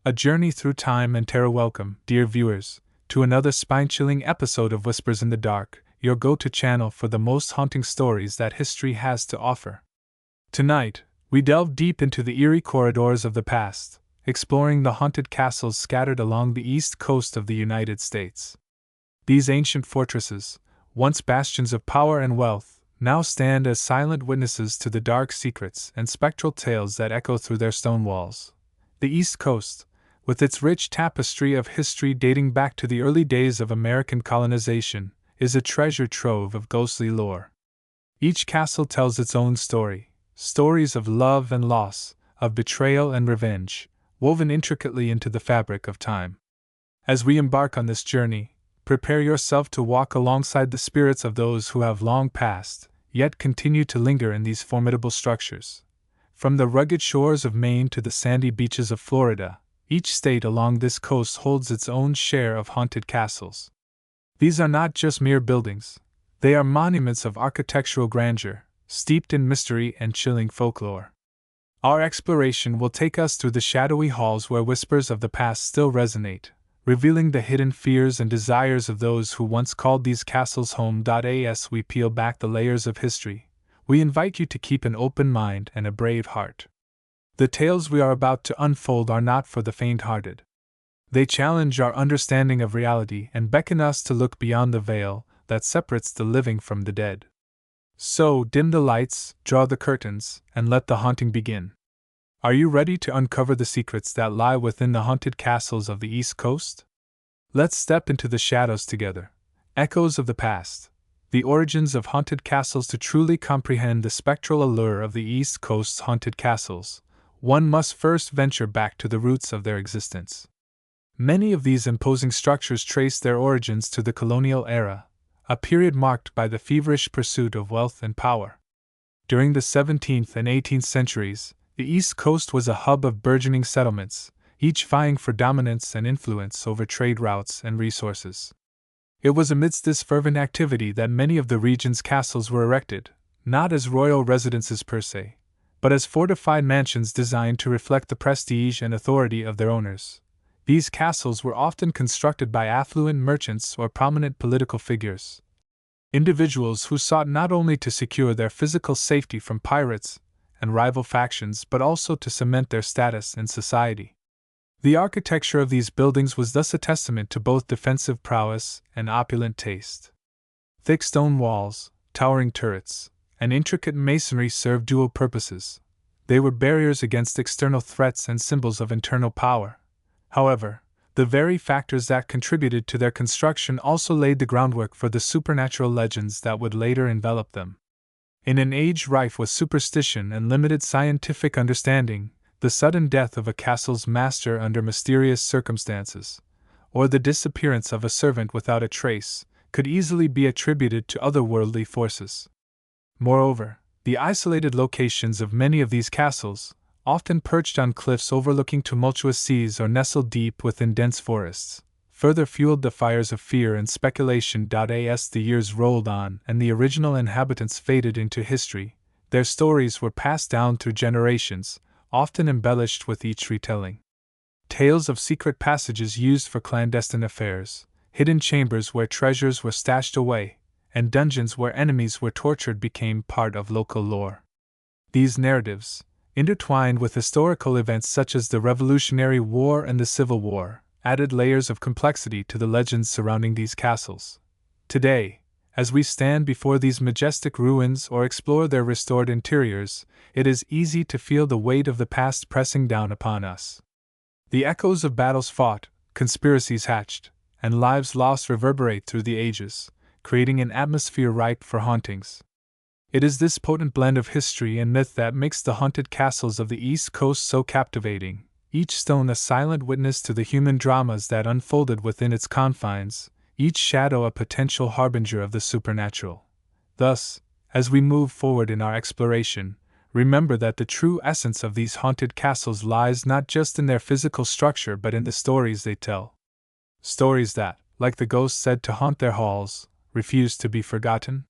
A journey through time and terror. Welcome, dear viewers, to another spine-chilling episode of Whispers in the Dark, your go-to channel for the most haunting stories that history has to offer. Tonight, we delve deep into the eerie corridors of the past, exploring the haunted castles scattered along the east coast of the United States. These ancient fortresses, once bastions of power and wealth, now stand as silent witnesses to the dark secrets and spectral tales that echo through their stone walls. The East Coast, with its rich tapestry of history dating back to the early days of American colonization, is a treasure trove of ghostly lore. Each castle tells its own story, stories of love and loss, of betrayal and revenge, woven intricately into the fabric of time. As we embark on this journey, prepare yourself to walk alongside the spirits of those who have long passed, yet continue to linger in these formidable structures. From the rugged shores of Maine to the sandy beaches of Florida, each state along this coast holds its own share of haunted castles. These are not just mere buildings, they are monuments of architectural grandeur, steeped in mystery and chilling folklore. Our exploration will take us through the shadowy halls where whispers of the past still resonate, revealing the hidden fears and desires of those who once called these castles home. As we peel back the layers of history, we invite you to keep an open mind and a brave heart. The tales we are about to unfold are not for the faint-hearted. They challenge our understanding of reality and beckon us to look beyond the veil that separates the living from the dead. So, dim the lights, draw the curtains, and let the haunting begin. Are you ready to uncover the secrets that lie within the haunted castles of the East Coast? Let's step into the shadows together. Echoes of the past, the origins of haunted castles. To truly comprehend the spectral allure of the East Coast's haunted castles, one must first venture back to the roots of their existence. Many of these imposing structures trace their origins to the colonial era, a period marked by the feverish pursuit of wealth and power. During the 17th and 18th centuries, the East Coast was a hub of burgeoning settlements, each vying for dominance and influence over trade routes and resources. It was amidst this fervent activity that many of the region's castles were erected, not as royal residences per se, but as fortified mansions designed to reflect the prestige and authority of their owners. These castles were often constructed by affluent merchants or prominent political figures, individuals who sought not only to secure their physical safety from pirates and rival factions but also to cement their status in society. The architecture of these buildings was thus a testament to both defensive prowess and opulent taste. Thick stone walls, towering turrets, and intricate masonry served dual purposes. They were barriers against external threats and symbols of internal power. However, the very factors that contributed to their construction also laid the groundwork for the supernatural legends that would later envelop them. In an age rife with superstition and limited scientific understanding, the sudden death of a castle's master under mysterious circumstances, or the disappearance of a servant without a trace, could easily be attributed to otherworldly forces. Moreover, the isolated locations of many of these castles, often perched on cliffs overlooking tumultuous seas or nestled deep within dense forests, further fueled the fires of fear and speculation. As the years rolled on and the original inhabitants faded into history, their stories were passed down through generations, often embellished with each retelling. Tales of secret passages used for clandestine affairs, hidden chambers where treasures were stashed away, and dungeons where enemies were tortured became part of local lore. These narratives, intertwined with historical events such as the Revolutionary War and the Civil War, added layers of complexity to the legends surrounding these castles. Today, as we stand before these majestic ruins or explore their restored interiors, it is easy to feel the weight of the past pressing down upon us. The echoes of battles fought, conspiracies hatched, and lives lost reverberate through the ages, creating an atmosphere ripe for hauntings. It is this potent blend of history and myth that makes the haunted castles of the East Coast so captivating, each stone a silent witness to the human dramas that unfolded within its confines, each shadow a potential harbinger of the supernatural. Thus, as we move forward in our exploration, remember that the true essence of these haunted castles lies not just in their physical structure but in the stories they tell. Stories that, like the ghosts said to haunt their halls, refuse to be forgotten.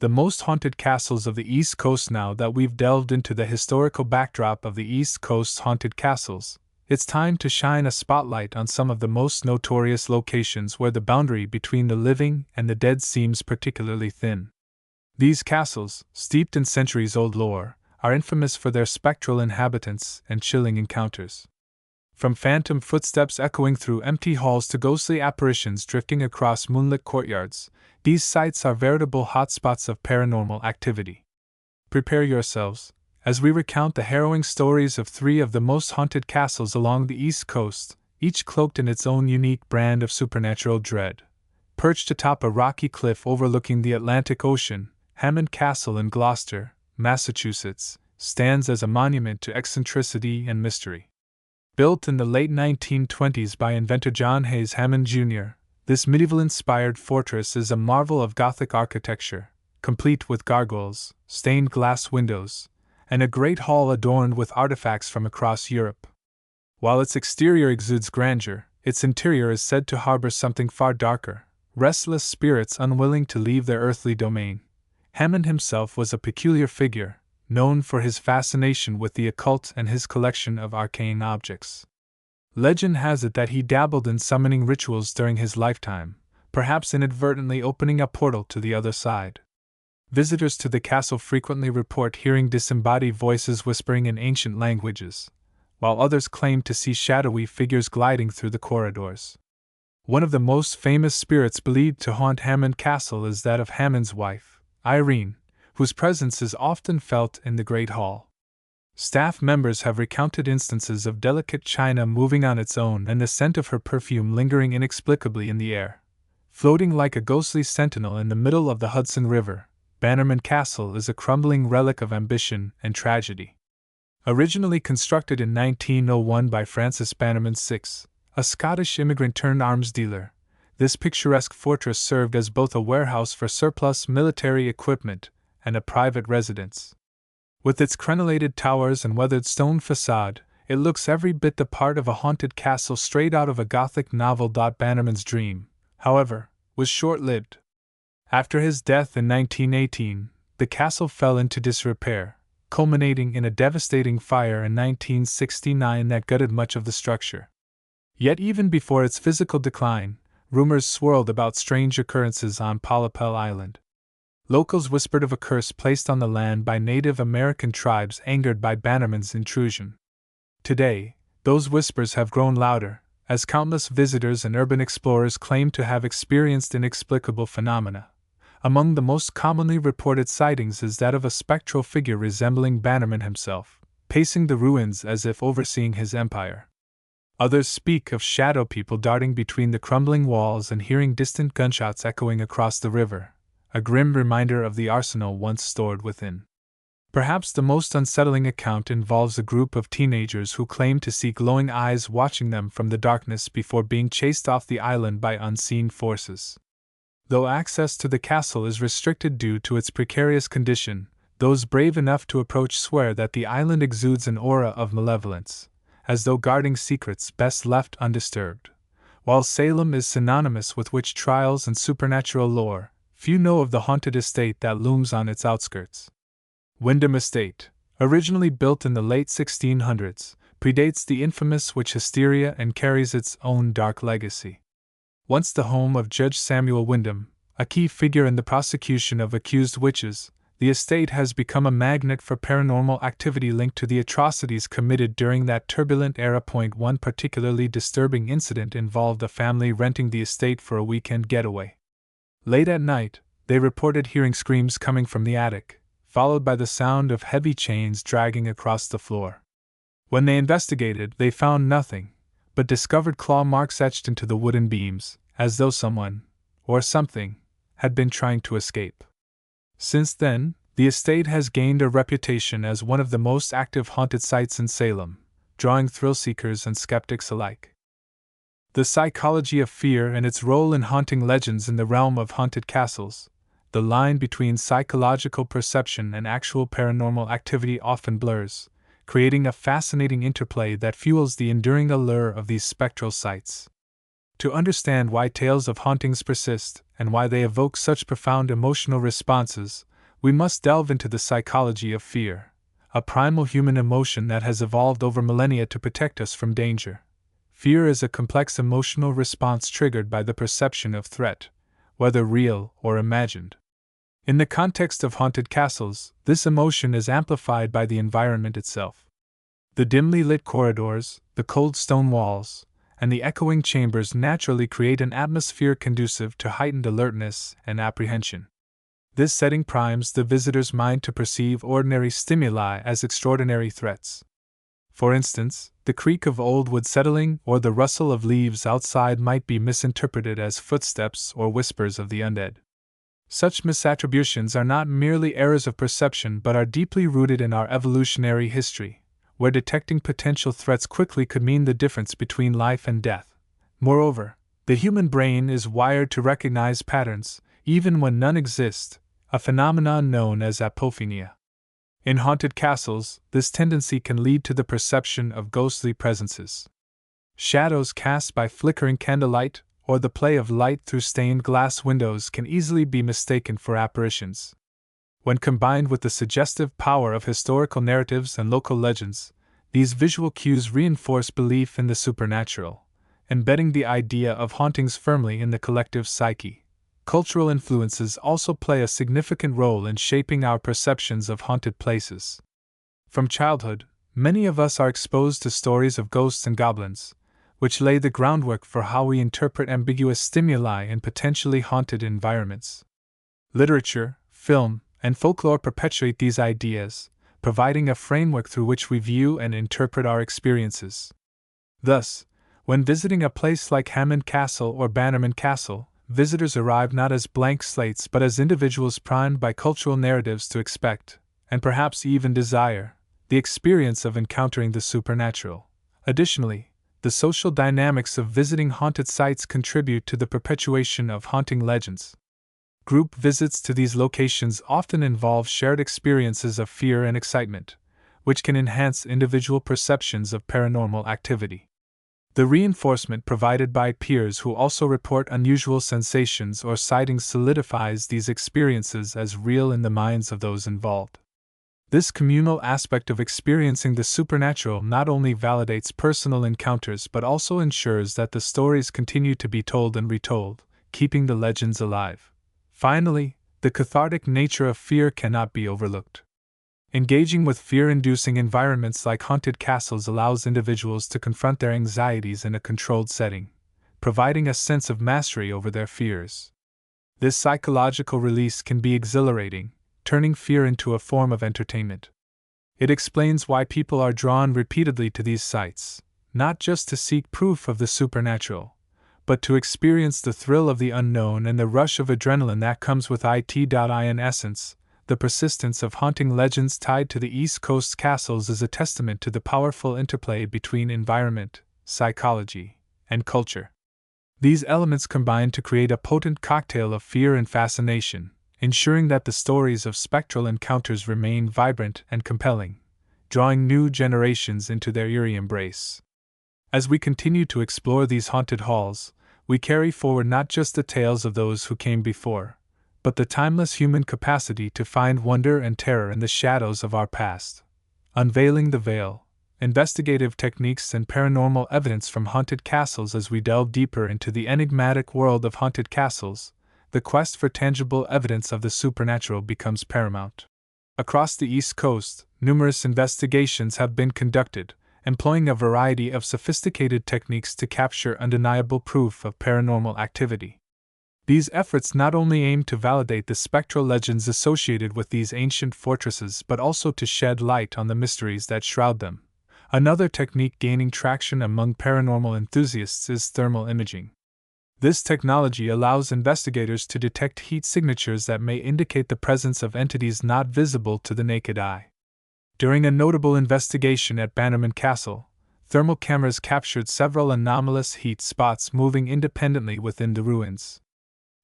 The most haunted castles of the East Coast. Now that we've delved into the historical backdrop of the East Coast's haunted castles, it's time to shine a spotlight on some of the most notorious locations where the boundary between the living and the dead seems particularly thin. These castles, steeped in centuries-old lore, are infamous for their spectral inhabitants and chilling encounters. From phantom footsteps echoing through empty halls to ghostly apparitions drifting across moonlit courtyards, these sites are veritable hotspots of paranormal activity. Prepare yourselves, as we recount the harrowing stories of three of the most haunted castles along the East Coast, each cloaked in its own unique brand of supernatural dread. Perched atop a rocky cliff overlooking the Atlantic Ocean, Hammond Castle in Gloucester, Massachusetts, stands as a monument to eccentricity and mystery. Built in the late 1920s by inventor John Hayes Hammond Jr., this medieval-inspired fortress is a marvel of Gothic architecture, complete with gargoyles, stained glass windows, and a great hall adorned with artifacts from across Europe. While its exterior exudes grandeur, its interior is said to harbor something far darker, restless spirits unwilling to leave their earthly domain. Hammond himself was a peculiar figure, known for his fascination with the occult and his collection of arcane objects. Legend has it that he dabbled in summoning rituals during his lifetime, perhaps inadvertently opening a portal to the other side. Visitors to the castle frequently report hearing disembodied voices whispering in ancient languages, while others claim to see shadowy figures gliding through the corridors. One of the most famous spirits believed to haunt Hammond Castle is that of Hammond's wife, Irene, whose presence is often felt in the Great Hall. Staff members have recounted instances of delicate china moving on its own and the scent of her perfume lingering inexplicably in the air. Floating like a ghostly sentinel in the middle of the Hudson River, Hammond Castle is a crumbling relic of ambition and tragedy. Originally constructed in 1901 by Francis Bannerman VI, a Scottish immigrant turned arms dealer, this picturesque fortress served as both a warehouse for surplus military equipment and a private residence. With its crenellated towers and weathered stone facade, it looks every bit the part of a haunted castle straight out of a Gothic novel. Bannerman's dream, however, was short-lived. After his death in 1918, the castle fell into disrepair, culminating in a devastating fire in 1969 that gutted much of the structure. Yet even before its physical decline, rumors swirled about strange occurrences on Polypel Island. Locals whispered of a curse placed on the land by Native American tribes angered by Bannerman's intrusion. Today, those whispers have grown louder, as countless visitors and urban explorers claim to have experienced inexplicable phenomena. Among the most commonly reported sightings is that of a spectral figure resembling Bannerman himself, pacing the ruins as if overseeing his empire. Others speak of shadow people darting between the crumbling walls and hearing distant gunshots echoing across the river, a grim reminder of the arsenal once stored within. Perhaps the most unsettling account involves a group of teenagers who claim to see glowing eyes watching them from the darkness before being chased off the island by unseen forces. Though access to the castle is restricted due to its precarious condition, those brave enough to approach swear that the island exudes an aura of malevolence, as though guarding secrets best left undisturbed. While Salem is synonymous with witch trials and supernatural lore, few know of the haunted estate that looms on its outskirts. Wyndham Estate, originally built in the late 1600s, predates the infamous witch hysteria and carries its own dark legacy. Once the home of Judge Samuel Wyndham, a key figure in the prosecution of accused witches, the estate has become a magnet for paranormal activity linked to the atrocities committed during that turbulent era. One particularly disturbing incident involved a family renting the estate for a weekend getaway. Late at night, they reported hearing screams coming from the attic, followed by the sound of heavy chains dragging across the floor. When they investigated, they found nothing, but discovered claw marks etched into the wooden beams, as though someone, or something, had been trying to escape. Since then, the estate has gained a reputation as one of the most active haunted sites in Salem, drawing thrill-seekers and skeptics alike. The psychology of fear and its role in haunting legends in the realm of haunted castles. The line between psychological perception and actual paranormal activity often blurs, creating a fascinating interplay that fuels the enduring allure of these spectral sites. To understand why tales of hauntings persist and why they evoke such profound emotional responses, we must delve into the psychology of fear, a primal human emotion that has evolved over millennia to protect us from danger. Fear is a complex emotional response triggered by the perception of threat, whether real or imagined. In the context of haunted castles, this emotion is amplified by the environment itself. The dimly lit corridors, the cold stone walls, and the echoing chambers naturally create an atmosphere conducive to heightened alertness and apprehension. This setting primes the visitor's mind to perceive ordinary stimuli as extraordinary threats. For instance, the creak of old wood settling or the rustle of leaves outside might be misinterpreted as footsteps or whispers of the undead. Such misattributions are not merely errors of perception but are deeply rooted in our evolutionary history, where detecting potential threats quickly could mean the difference between life and death. Moreover, the human brain is wired to recognize patterns, even when none exist, a phenomenon known as apophenia. In haunted castles, this tendency can lead to the perception of ghostly presences. Shadows cast by flickering candlelight or the play of light through stained glass windows can easily be mistaken for apparitions. When combined with the suggestive power of historical narratives and local legends, these visual cues reinforce belief in the supernatural, embedding the idea of hauntings firmly in the collective psyche. Cultural influences also play a significant role in shaping our perceptions of haunted places. From childhood, many of us are exposed to stories of ghosts and goblins, which lay the groundwork for how we interpret ambiguous stimuli in potentially haunted environments. Literature, film, and folklore perpetuate these ideas, providing a framework through which we view and interpret our experiences. Thus, when visiting a place like Hammond Castle or Bannerman Castle, visitors arrive not as blank slates but as individuals primed by cultural narratives to expect, and perhaps even desire, the experience of encountering the supernatural. Additionally, the social dynamics of visiting haunted sites contribute to the perpetuation of haunting legends. Group visits to these locations often involve shared experiences of fear and excitement, which can enhance individual perceptions of paranormal activity. The reinforcement provided by peers who also report unusual sensations or sightings solidifies these experiences as real in the minds of those involved. This communal aspect of experiencing the supernatural not only validates personal encounters but also ensures that the stories continue to be told and retold, keeping the legends alive. Finally, the cathartic nature of fear cannot be overlooked. Engaging with fear-inducing environments like haunted castles allows individuals to confront their anxieties in a controlled setting, providing a sense of mastery over their fears. This psychological release can be exhilarating, turning fear into a form of entertainment. It explains why people are drawn repeatedly to these sites, not just to seek proof of the supernatural, but to experience the thrill of the unknown and the rush of adrenaline that comes with it. In essence, the persistence of haunting legends tied to the East Coast castles is a testament to the powerful interplay between environment, psychology, and culture. These elements combine to create a potent cocktail of fear and fascination, ensuring that the stories of spectral encounters remain vibrant and compelling, drawing new generations into their eerie embrace. As we continue to explore these haunted halls, we carry forward not just the tales of those who came before, but the timeless human capacity to find wonder and terror in the shadows of our past. Unveiling the veil, investigative techniques and paranormal evidence from haunted castles. As we delve deeper into the enigmatic world of haunted castles, the quest for tangible evidence of the supernatural becomes paramount. Across the East Coast, numerous investigations have been conducted, employing a variety of sophisticated techniques to capture undeniable proof of paranormal activity. These efforts not only aim to validate the spectral legends associated with these ancient fortresses but also to shed light on the mysteries that shroud them. Another technique gaining traction among paranormal enthusiasts is thermal imaging. This technology allows investigators to detect heat signatures that may indicate the presence of entities not visible to the naked eye. During a notable investigation at Bannerman Castle, thermal cameras captured several anomalous heat spots moving independently within the ruins.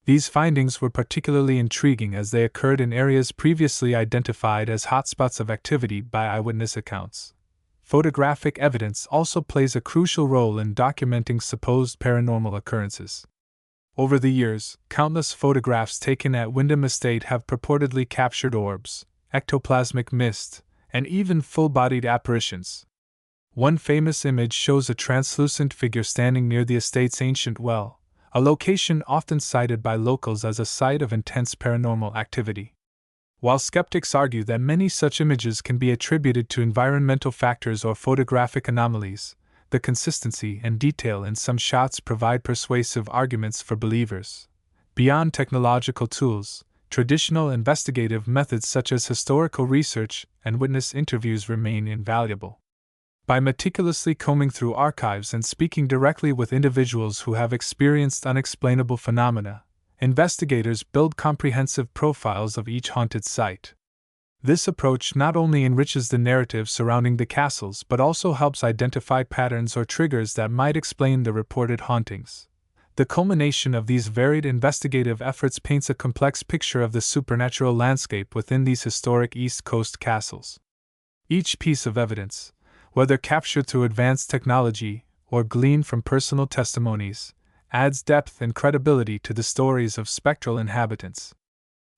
These findings were particularly intriguing as they occurred in areas previously identified as hotspots of activity by eyewitness accounts. Photographic evidence also plays a crucial role in documenting supposed paranormal occurrences. Over the years, countless photographs taken at Wyndham Estate have purportedly captured orbs, ectoplasmic mist, and even full-bodied apparitions. One famous image shows a translucent figure standing near the estate's ancient well, a location often cited by locals as a site of intense paranormal activity. While skeptics argue that many such images can be attributed to environmental factors or photographic anomalies, the consistency and detail in some shots provide persuasive arguments for believers. Beyond technological tools, traditional investigative methods such as historical research and witness interviews remain invaluable. By meticulously combing through archives and speaking directly with individuals who have experienced unexplainable phenomena, investigators build comprehensive profiles of each haunted site. This approach not only enriches the narrative surrounding the castles but also helps identify patterns or triggers that might explain the reported hauntings. The culmination of these varied investigative efforts paints a complex picture of the supernatural landscape within these historic East Coast castles. Each piece of evidence, whether captured through advanced technology or gleaned from personal testimonies, adds depth and credibility to the stories of spectral inhabitants.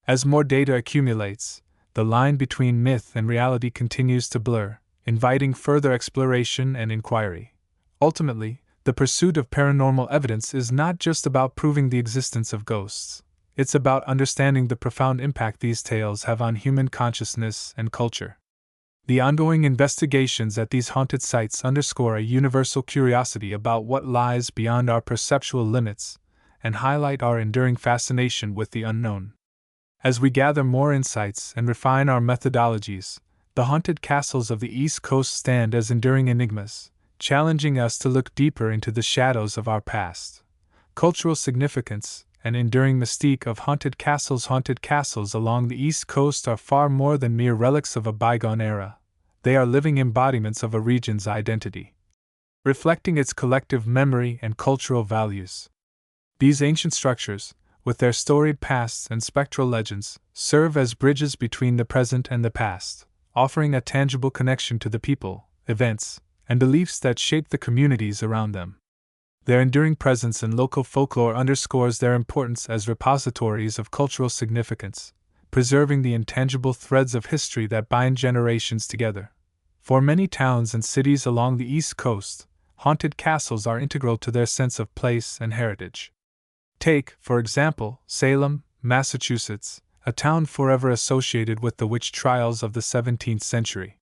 As more data accumulates, the line between myth and reality continues to blur, inviting further exploration and inquiry. Ultimately, the pursuit of paranormal evidence is not just about proving the existence of ghosts. It's about understanding the profound impact these tales have on human consciousness and culture. The ongoing investigations at these haunted sites underscore a universal curiosity about what lies beyond our perceptual limits and highlight our enduring fascination with the unknown. As we gather more insights and refine our methodologies, the haunted castles of the East Coast stand as enduring enigmas, challenging us to look deeper into the shadows of our past. Cultural significance and enduring mystique of haunted castles along the East Coast are far more than mere relics of a bygone era. They are living embodiments of a region's identity, reflecting its collective memory and cultural values. These ancient structures, with their storied pasts and spectral legends, serve as bridges between the present and the past, offering a tangible connection to the people, events, and beliefs that shape the communities around them. Their enduring presence in local folklore underscores their importance as repositories of cultural significance, preserving the intangible threads of history that bind generations together. For many towns and cities along the East Coast, haunted castles are integral to their sense of place and heritage. Take, for example, Salem, Massachusetts, a town forever associated with the witch trials of the 17th century.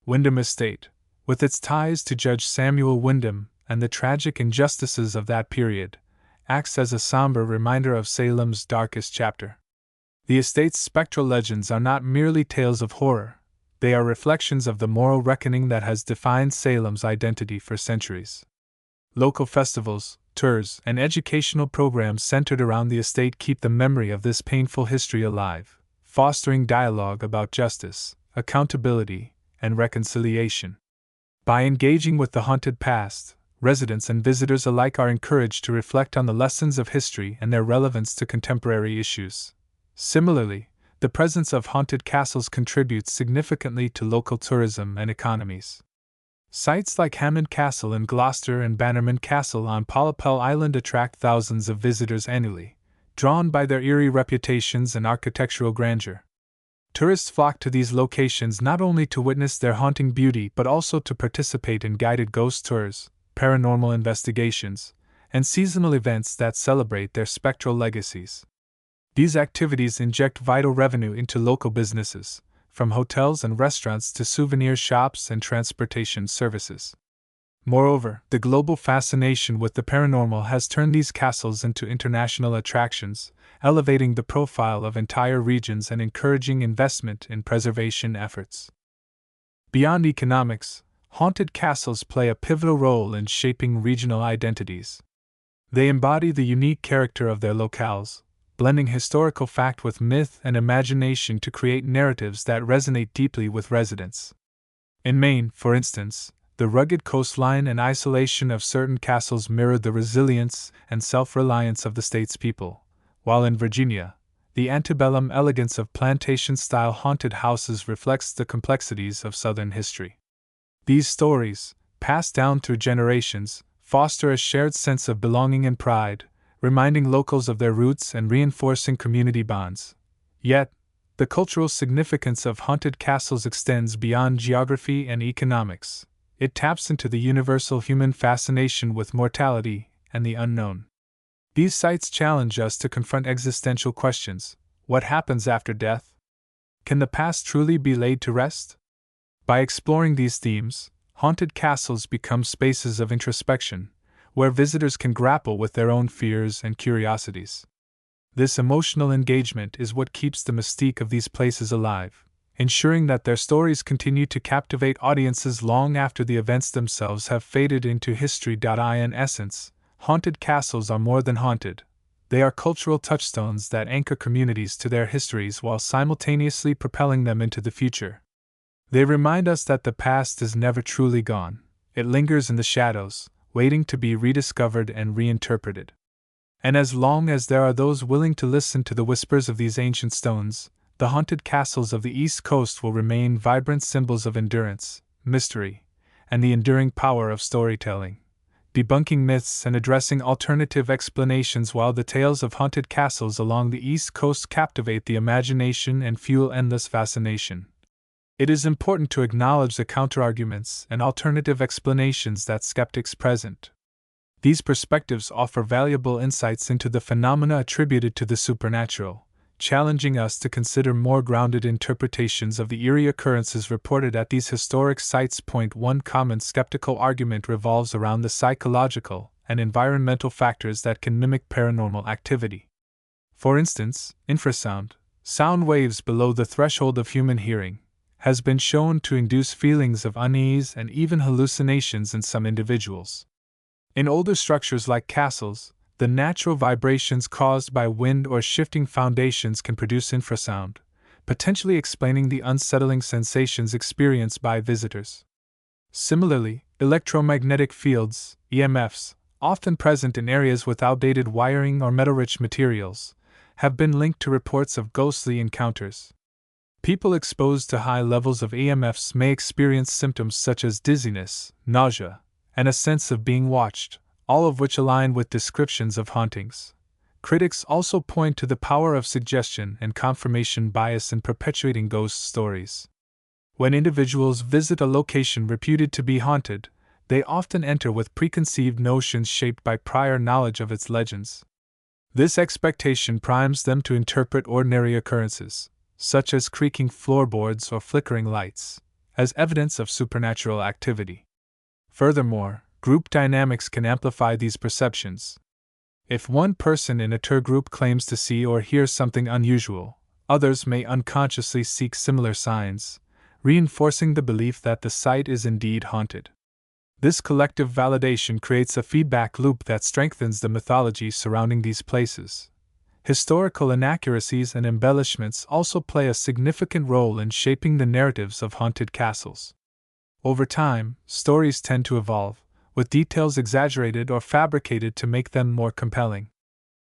Wyndham Estate, with its ties to Judge Samuel Wyndham and the tragic injustices of that period, acts as a somber reminder of Salem's darkest chapter. The estate's spectral legends are not merely tales of horror, they are reflections of the moral reckoning that has defined Salem's identity for centuries. Local festivals, tours, and educational programs centered around the estate keep the memory of this painful history alive, fostering dialogue about justice, accountability, and reconciliation. By engaging with the haunted past, residents and visitors alike are encouraged to reflect on the lessons of history and their relevance to contemporary issues. Similarly, the presence of haunted castles contributes significantly to local tourism and economies. Sites like Hammond Castle in Gloucester and Bannerman Castle on Polypel Island attract thousands of visitors annually, drawn by their eerie reputations and architectural grandeur. Tourists flock to these locations not only to witness their haunting beauty but also to participate in guided ghost tours, paranormal investigations, and seasonal events that celebrate their spectral legacies. These activities inject vital revenue into local businesses, from hotels and restaurants to souvenir shops and transportation services. Moreover, the global fascination with the paranormal has turned these castles into international attractions, elevating the profile of entire regions and encouraging investment in preservation efforts. Beyond economics, haunted castles play a pivotal role in shaping regional identities. They embody the unique character of their locales, blending historical fact with myth and imagination to create narratives that resonate deeply with residents. In Maine, for instance, the rugged coastline and isolation of certain castles mirror the resilience and self-reliance of the state's people, while in Virginia, the antebellum elegance of plantation-style haunted houses reflects the complexities of Southern history. These stories, passed down through generations, foster a shared sense of belonging and pride, reminding locals of their roots and reinforcing community bonds. Yet, The cultural significance of haunted castles extends beyond geography and economics. It taps into the universal human fascination with mortality and the unknown. These sites challenge us to confront existential questions. What happens after death? Can the past truly be laid to rest? By exploring these themes, haunted castles become spaces of introspection, where visitors can grapple with their own fears and curiosities. This emotional engagement is what keeps the mystique of these places alive, ensuring that their stories continue to captivate audiences long after the events themselves have faded into history. In essence, haunted castles are more than haunted. They are cultural touchstones that anchor communities to their histories while simultaneously propelling them into the future. They remind us that the past is never truly gone. It lingers in the shadows, waiting to be rediscovered and reinterpreted. And as long as there are those willing to listen to the whispers of these ancient stones, the haunted castles of the East Coast will remain vibrant symbols of endurance, mystery, and the enduring power of storytelling, debunking myths and addressing alternative explanations. While the tales of haunted castles along the East Coast captivate the imagination and fuel endless fascination, it is important to acknowledge the counterarguments and alternative explanations that skeptics present. These perspectives offer valuable insights into the phenomena attributed to the supernatural, challenging us to consider more grounded interpretations of the eerie occurrences reported at these historic sites. One common skeptical argument revolves around the psychological and environmental factors that can mimic paranormal activity. For instance, infrasound, sound waves below the threshold of human hearing, has been shown to induce feelings of unease and even hallucinations in some individuals. In older structures like castles, the natural vibrations caused by wind or shifting foundations can produce infrasound, potentially explaining the unsettling sensations experienced by visitors. Similarly, electromagnetic fields, EMFs, often present in areas with outdated wiring or metal-rich materials, have been linked to reports of ghostly encounters. People exposed to high levels of EMFs may experience symptoms such as dizziness, nausea, and a sense of being watched, all of which align with descriptions of hauntings. Critics also point to the power of suggestion and confirmation bias in perpetuating ghost stories. When individuals visit a location reputed to be haunted, they often enter with preconceived notions shaped by prior knowledge of its legends. This expectation primes them to interpret ordinary occurrences, such as creaking floorboards or flickering lights, as evidence of supernatural activity. Furthermore, group dynamics can amplify these perceptions. If one person in a tour group claims to see or hear something unusual, others may unconsciously seek similar signs, reinforcing the belief that the site is indeed haunted. This collective validation creates a feedback loop that strengthens the mythology surrounding these places. Historical inaccuracies and embellishments also play a significant role in shaping the narratives of haunted castles. Over time, stories tend to evolve, with details exaggerated or fabricated to make them more compelling.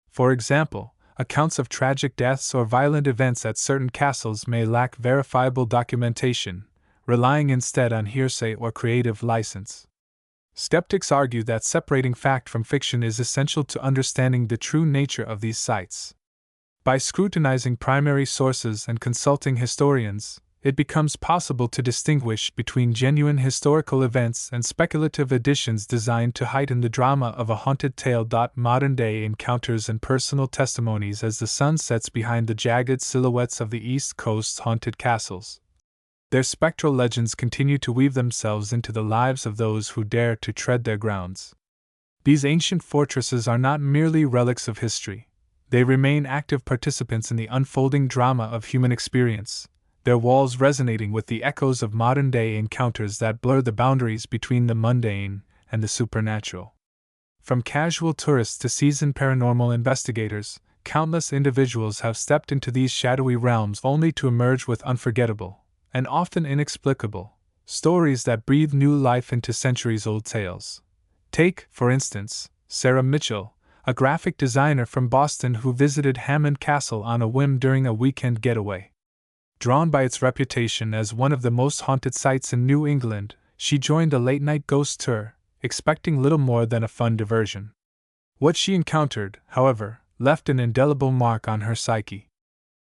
For example, accounts of tragic deaths or violent events at certain castles may lack verifiable documentation, relying instead on hearsay or creative license. Skeptics argue that separating fact from fiction is essential to understanding the true nature of these sites. By scrutinizing primary sources and consulting historians, it becomes possible to distinguish between genuine historical events and speculative additions designed to heighten the drama of a haunted tale. Modern-day encounters and personal testimonies as the sun sets behind the jagged silhouettes of the East Coast's haunted castles. Their spectral legends continue to weave themselves into the lives of those who dare to tread their grounds. These ancient fortresses are not merely relics of history. They remain active participants in the unfolding drama of human experience, their walls resonating with the echoes of modern-day encounters that blur the boundaries between the mundane and the supernatural. From casual tourists to seasoned paranormal investigators, countless individuals have stepped into these shadowy realms only to emerge with unforgettable, and often inexplicable, stories that breathe new life into centuries-old tales. Take, for instance, Sarah Mitchell, a graphic designer from Boston who visited Hammond Castle on a whim during a weekend getaway. Drawn by its reputation as one of the most haunted sites in New England, she joined a late-night ghost tour, expecting little more than a fun diversion. What she encountered, however, left an indelible mark on her psyche.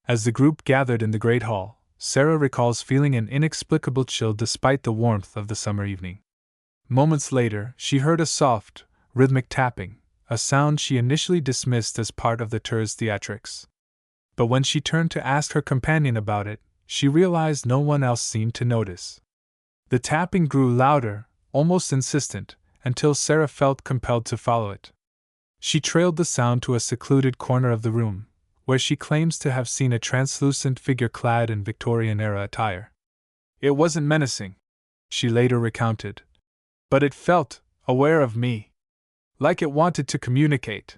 As the group gathered in the great hall, Sarah recalls feeling an inexplicable chill despite the warmth of the summer evening. Moments later, she heard a soft, rhythmic tapping, a sound she initially dismissed as part of the tour's theatrics. But when she turned to ask her companion about it, she realized no one else seemed to notice. The tapping grew louder, almost insistent, until Sarah felt compelled to follow it. She trailed the sound to a secluded corner of the room, where she claims to have seen a translucent figure clad in Victorian-era attire. It wasn't menacing, she later recounted, but it felt aware of me, like it wanted to communicate.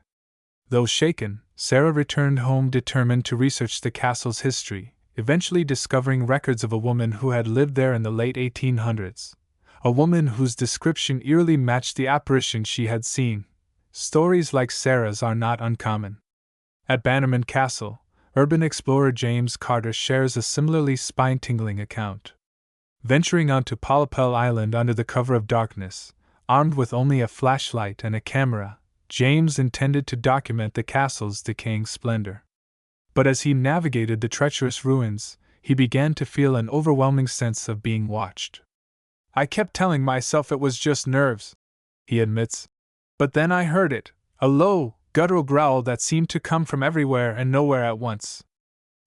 Though shaken, Sarah returned home determined to research the castle's history, eventually discovering records of a woman who had lived there in the late 1800s, a woman whose description eerily matched the apparition she had seen. Stories like Sarah's are not uncommon. At Hammond Castle, urban explorer James Carter shares a similarly spine-tingling account. Venturing onto Palapel Island under the cover of darkness, armed with only a flashlight and a camera, James intended to document the castle's decaying splendor. But as he navigated the treacherous ruins, he began to feel an overwhelming sense of being watched. "I kept telling myself it was just nerves," he admits. "But then I heard it, a low, guttural growl that seemed to come from everywhere and nowhere at once."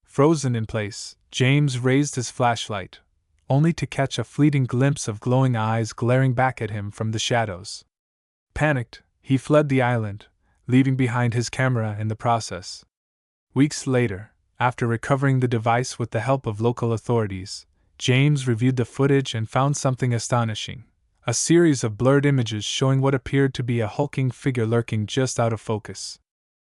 Frozen in place, James raised his flashlight, only to catch a fleeting glimpse of glowing eyes glaring back at him from the shadows. Panicked, he fled the island, leaving behind his camera in the process. Weeks later, after recovering the device with the help of local authorities, James reviewed the footage and found something astonishing: a series of blurred images showing what appeared to be a hulking figure lurking just out of focus.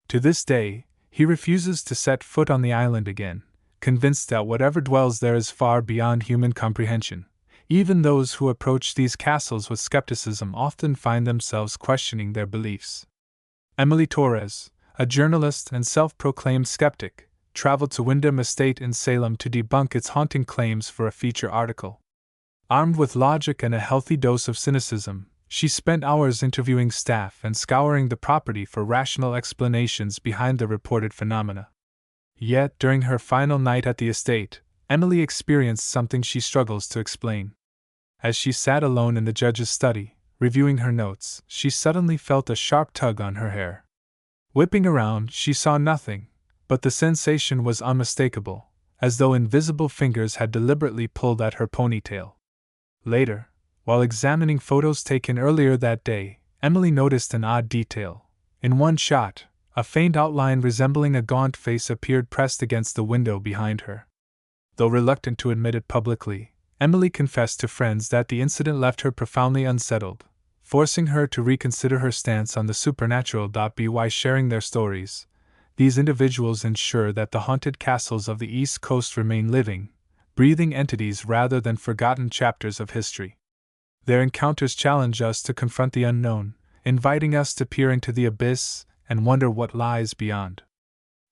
To this day, he refuses to set foot on the island again, convinced that whatever dwells there is far beyond human comprehension. Even those who approach these castles with skepticism often find themselves questioning their beliefs. Emily Torres, a journalist and self-proclaimed skeptic, traveled to Wyndham Estate in Salem to debunk its haunting claims for a feature article. Armed with logic and a healthy dose of cynicism, she spent hours interviewing staff and scouring the property for rational explanations behind the reported phenomena. Yet, during her final night at the estate, Emily experienced something she struggles to explain. As she sat alone in the judge's study, reviewing her notes, she suddenly felt a sharp tug on her hair. Whipping around, she saw nothing, but the sensation was unmistakable, as though invisible fingers had deliberately pulled at her ponytail. Later, while examining photos taken earlier that day, Emily noticed an odd detail. In one shot, a faint outline resembling a gaunt face appeared pressed against the window behind her. Though reluctant to admit it publicly, Emily confessed to friends that the incident left her profoundly unsettled, forcing her to reconsider her stance on the supernatural. By sharing their stories, these individuals ensure that the haunted castles of the East Coast remain living, breathing entities rather than forgotten chapters of history. Their encounters challenge us to confront the unknown, inviting us to peer into the abyss and wonder what lies beyond.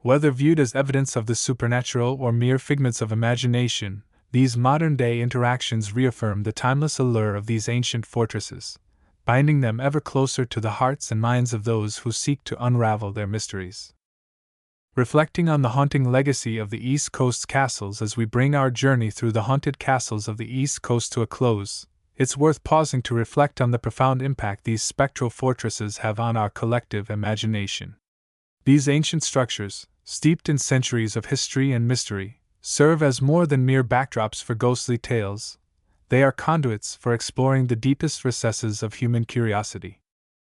Whether viewed as evidence of the supernatural or mere figments of imagination, these modern-day interactions reaffirm the timeless allure of these ancient fortresses, binding them ever closer to the hearts and minds of those who seek to unravel their mysteries. Reflecting on the haunting legacy of the East Coast castles as we bring our journey through the haunted castles of the East Coast to a close, it's worth pausing to reflect on the profound impact these spectral fortresses have on our collective imagination. These ancient structures, steeped in centuries of history and mystery, serve as more than mere backdrops for ghostly tales. They are conduits for exploring the deepest recesses of human curiosity.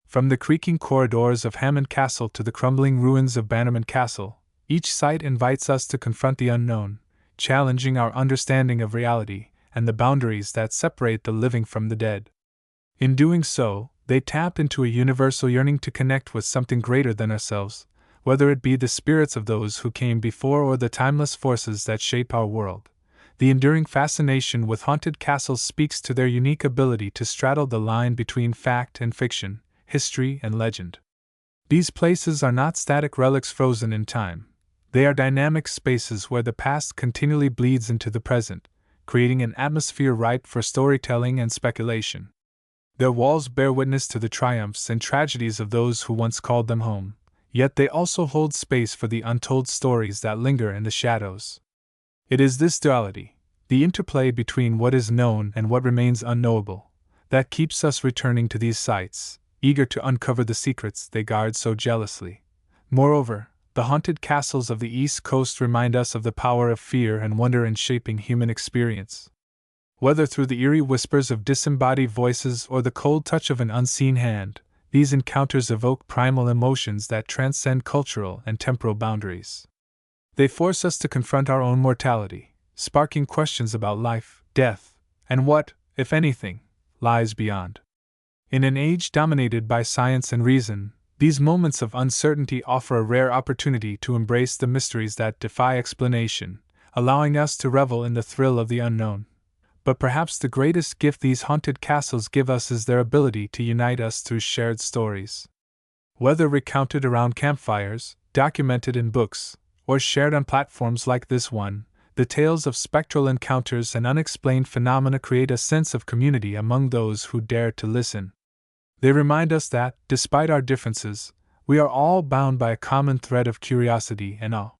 From the creaking corridors of Hammond Castle to the crumbling ruins of Hammond Castle, each site invites us to confront the unknown, challenging our understanding of reality and the boundaries that separate the living from the dead. In doing so, they tap into a universal yearning to connect with something greater than ourselves, whether it be the spirits of those who came before or the timeless forces that shape our world. The enduring fascination with haunted castles speaks to their unique ability to straddle the line between fact and fiction, history and legend. These places are not static relics frozen in time. They are dynamic spaces where the past continually bleeds into the present, creating an atmosphere ripe for storytelling and speculation. Their walls bear witness to the triumphs and tragedies of those who once called them home, Yet they also hold space for the untold stories that linger in the shadows. It is this duality, the interplay between what is known and what remains unknowable, that keeps us returning to these sites, eager to uncover the secrets they guard so jealously. Moreover, the haunted castles of the East Coast remind us of the power of fear and wonder in shaping human experience. Whether through the eerie whispers of disembodied voices or the cold touch of an unseen hand, these encounters evoke primal emotions that transcend cultural and temporal boundaries. They force us to confront our own mortality, sparking questions about life, death, and what, if anything, lies beyond. In an age dominated by science and reason, these moments of uncertainty offer a rare opportunity to embrace the mysteries that defy explanation, allowing us to revel in the thrill of the unknown. But perhaps the greatest gift these haunted castles give us is their ability to unite us through shared stories. Whether recounted around campfires, documented in books, or shared on platforms like this one, the tales of spectral encounters and unexplained phenomena create a sense of community among those who dare to listen. They remind us that, despite our differences, we are all bound by a common thread of curiosity and awe.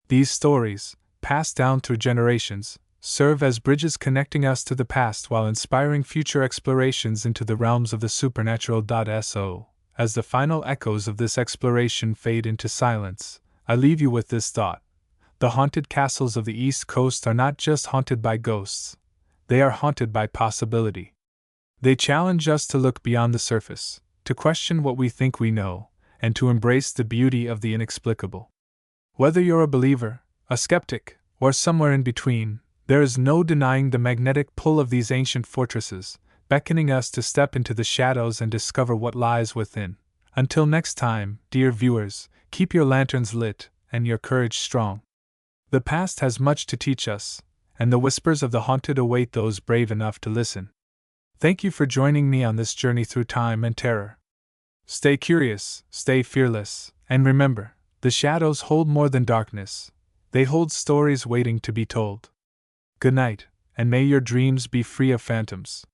These stories, passed down through generations, serve as bridges connecting us to the past while inspiring future explorations into the realms of the supernatural. So, as the final echoes of this exploration fade into silence, I leave you with this thought. The haunted castles of the East Coast are not just haunted by ghosts, they are haunted by possibility. They challenge us to look beyond the surface, to question what we think we know, and to embrace the beauty of the inexplicable. Whether you're a believer, a skeptic, or somewhere in between, there is no denying the magnetic pull of these ancient fortresses, beckoning us to step into the shadows and discover what lies within. Until next time, dear viewers, keep your lanterns lit and your courage strong. The past has much to teach us, and the whispers of the haunted await those brave enough to listen. Thank you for joining me on this journey through time and terror. Stay curious, stay fearless, and remember, the shadows hold more than darkness. They hold stories waiting to be told. Good night, and may your dreams be free of phantoms.